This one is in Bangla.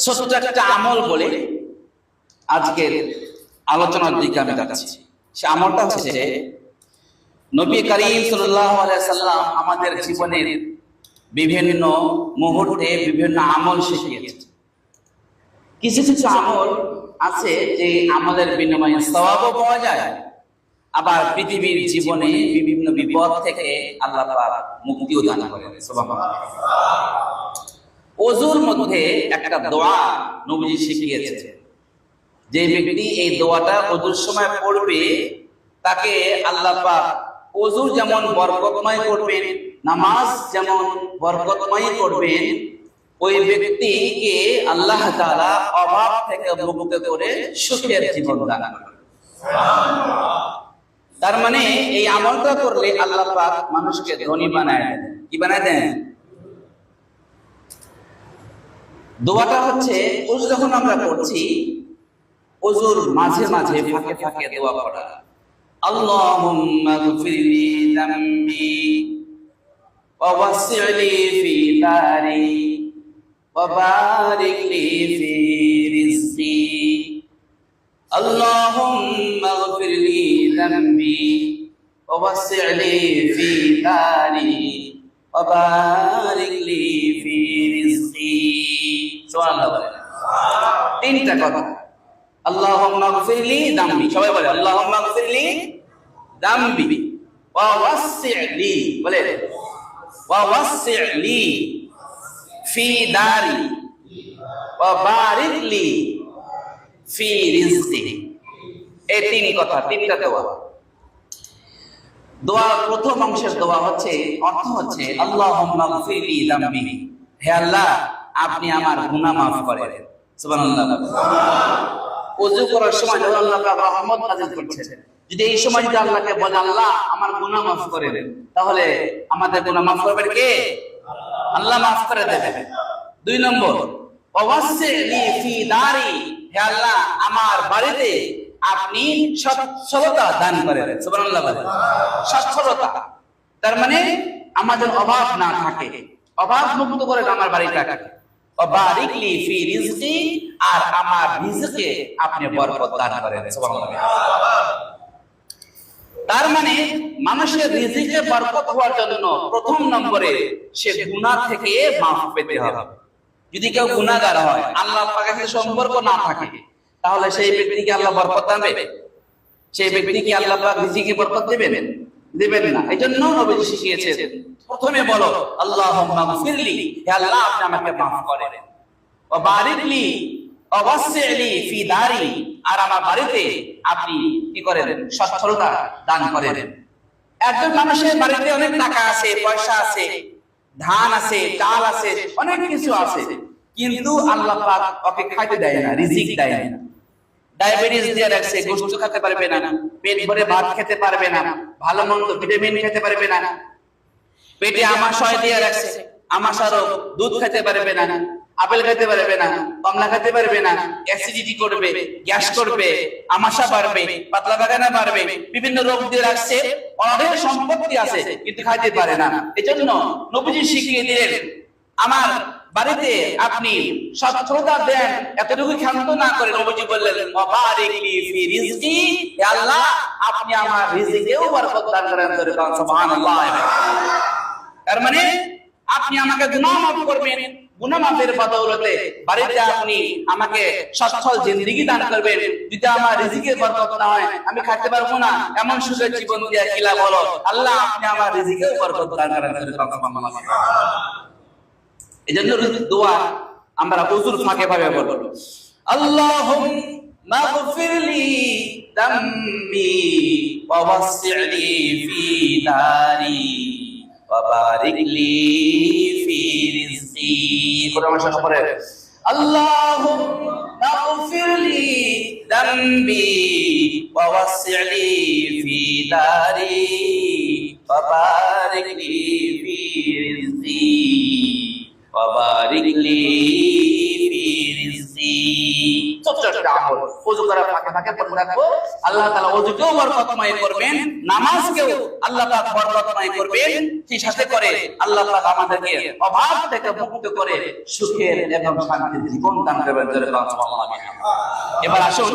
ছোট্ট একটা আমল বলে আজকের আলোচনার দিকে আমি যাচ্ছি। সে আমলটা হচ্ছে নবী করিম সাল্লাল্লাহু আলাইহি সাল্লাম আমাদের জীবনের বিভিন্ন মুহূর্তে বিভিন্ন আমল শিখিয়েছেন। কিছু কিছু আমল আছে যে আমলের বিনিময়ে সওয়াবও পাওয়া যায়, আবার পৃথিবীর জীবনে বিভিন্ন বিপদ থেকে আল্লাহ পাক মুক্তিও দান করেন। সুবহানাল্লাহ। ওযুর মধ্যে একটা দোয়া নবীজি শিখিয়েছেন, যে ব্যক্তি এই দোয়াটা ওযুর সময় পড়বে তাকে আল্লাহ পাক ওযু যেমন বরকতময় করবেন, নামাজ যেমন বরকতময় করবেন, ওই ব্যক্তিকে আল্লাহ তাআলা অভাব থেকে মুক্ত করে সুখের জীবন দান করবেন। তার মানে এই আমলটা করলে আল্লাহ পাক মানুষকে ধনী বানায় দেন। কি বানায় দেন? দোয়াটা হচ্ছে ওযু যখন আমরা করছি, ওযুর মাঝে মাঝে ফাঁকে ফাঁকে দোয়া পড়া। আল্লাহুম্মা গফিরলি যামবি ওয়া ওয়াসি'লি ফি দারি ওয়া বারিক লি ফি রিজকি। আল্লাহুম্মা গফিরলি যামবি ওয়া ওয়াসি'লি ফি দারি ওয়া বারিক লি ফি রিজকি। সুবহানাল্লাহ। তিনটা কথা। আল্লাহুম্মা গফিরলি যামবি, সবাই বলে আল্লাহুম্মা গফিরলি যামবি ওয়া ওয়াসি'লি, বলে ওয়া ওয়াসি'লি ফি দারি ওয়া বারিক লি ফি রিজকি। এই তিন কথা, তিনটা দোয়া। দোয়ার প্রথম অংশের দোয়া হচ্ছে, অর্থ হচ্ছে আল্লাহুম্মা গফিরলি যামবি, হে আল্লাহ আপনি আমার গুনাহ মাফ করেন। সুবহানাল্লাহ। ওযু করার সময় আল্লাহ পাক রহমত নাযিল করছেন, যদি এই সময় যদি আল্লাহকে বলে আল্লাহ আমার গুনাহ মাফ করে দেন, তাহলে আমাদের গুনাহ মাফ করবেন কে? আল্লাহ মাফ করে দেবেন। দুই নম্বর, ওয়াসি'লি ফি দারি, হে আল্লাহ আমার বাড়িতে আপনি সচ্ছলতা দান করেন। সুবহানাল্লাহ। সচ্ছলতা তার মানে আমাদের অভাব না থাকে, অভাব মুক্ত করে আমার বাড়িটাকে। ওয়া বারিক লি ফি রিজকি, আর আমার রিজকে আপনি বরকত দান করেন। সুবহানাল্লাহ। তার মানে মানুষের রিজিকে বরকত হওয়ার জন্য প্রথম নম্বরে সে গুনাহ থেকে মাফ পেতে হবে। যদি কেউ গুনাহগার হয়, আল্লাহ পাকের সাথে সম্পর্ক না থাকে, তাহলে সেই ব্যক্তিকে আল্লাহ বরকত দেবে? সেই ব্যক্তিকে আল্লাহ পাক রিজিকে বরকত দেবেন? দেবেন না। এজন্য নবীজি শিখিয়েছেন, প্রথমে বলো আল্লাহুম্মা গফিরলি, হে আল্লাহ আপনি আমাকে মাফ করেন। ওয়া বারিক লি ওয়া ওয়াসি'লি ফি দারি, আর আমার বাড়িতে আপনি কি করেন? সচ্ছলতা দান করেন। একজন মানুষের বাড়িতে অনেক টাকা আছে, পয়সা আছে, ধান আছে, চাল আছে, অনেক কিছু আছে, কিন্তু আল্লাহ পাক ওকে খাইতে দেয় না, রিজিক দেয় না। ডায়াবেটিস দিয়ে রাখছে, গোশত খেতে পারবে না, পেট ভরে ভাত খেতে পারবে না, ভালো মন্দ ভিটামিন খেতে পারবে না, পেটে আমাশয় দিয়ে রাখছে, আমাশারও দুধ খেতে পারবে না, আপেল খেতে পারবে না, কমলা খেতে পারবে না, অ্যাসিডিটি করবে, গ্যাস করবে, আমাশা বাড়বে, পাতলা পায়খানা বাড়বে, বিভিন্ন রোগ দিয়ে রাখছে, অনেক সম্পত্তি আছে কিন্তু খাইতে পারে না। এজন্য নবীজি শিখিয়ে দিলেন, আমার বাড়িতে আপনি সচ্ছলতা দেন, এতটুকু ক্ষান্ত না করে নবীজি বললেন ওয়া বারিক লি ফি রিজকি, হে আল্লাহ আপনি আমার রিজিকেও বরকত দান করেন। সুবহানাল্লাহ। তার মানে আপনি আমাকে গুনাহ মাফ করবেন, গুনাহ মাফের বদৌলতে বাড়িতে আপনি আমাকে সচ্ছল জিন্দেগি দান করবেন। যদি আমার রিজিকের বরকত না হয়, আমি খেতে পারবো না, এমন সুখের জীবন দিয়ে কি লাভ হলো? আল্লাহ আপনি আমার রিজিকেও বরকত দান করেন। এজন্য দোয়া আমরা ওযুর ফাঁকে ফাঁকে বলবো, আল্লাহুম্মা গফিরলি যামবি ওয়া ওয়াসি'লি ফি দারি ওয়া বারিক লি ফি রিজকি। পরামর্শ করে আল্লাহুম্মা গফিরলি যামবি ওয়া ওয়াসি'লি ফি দারি ওয়া বারিক লি ফি রিজকি ওয়া বারিক লি ফি রিজকি। একটা আমল। ওযু করার ফাঁকে ফাঁকে পড়ে থাকবো, আল্লাহ তাআলা ওযুকেও বরকতময় করবেন, নামাজকেও আল্লাহ পাক বরকতময় করবেন। সেই সাথে করে আল্লাহ পাক আমাদেরকে অভাব থেকে মুক্ত করে সুখের এবং শান্তির জীবন দান করবেন। এবার আসুন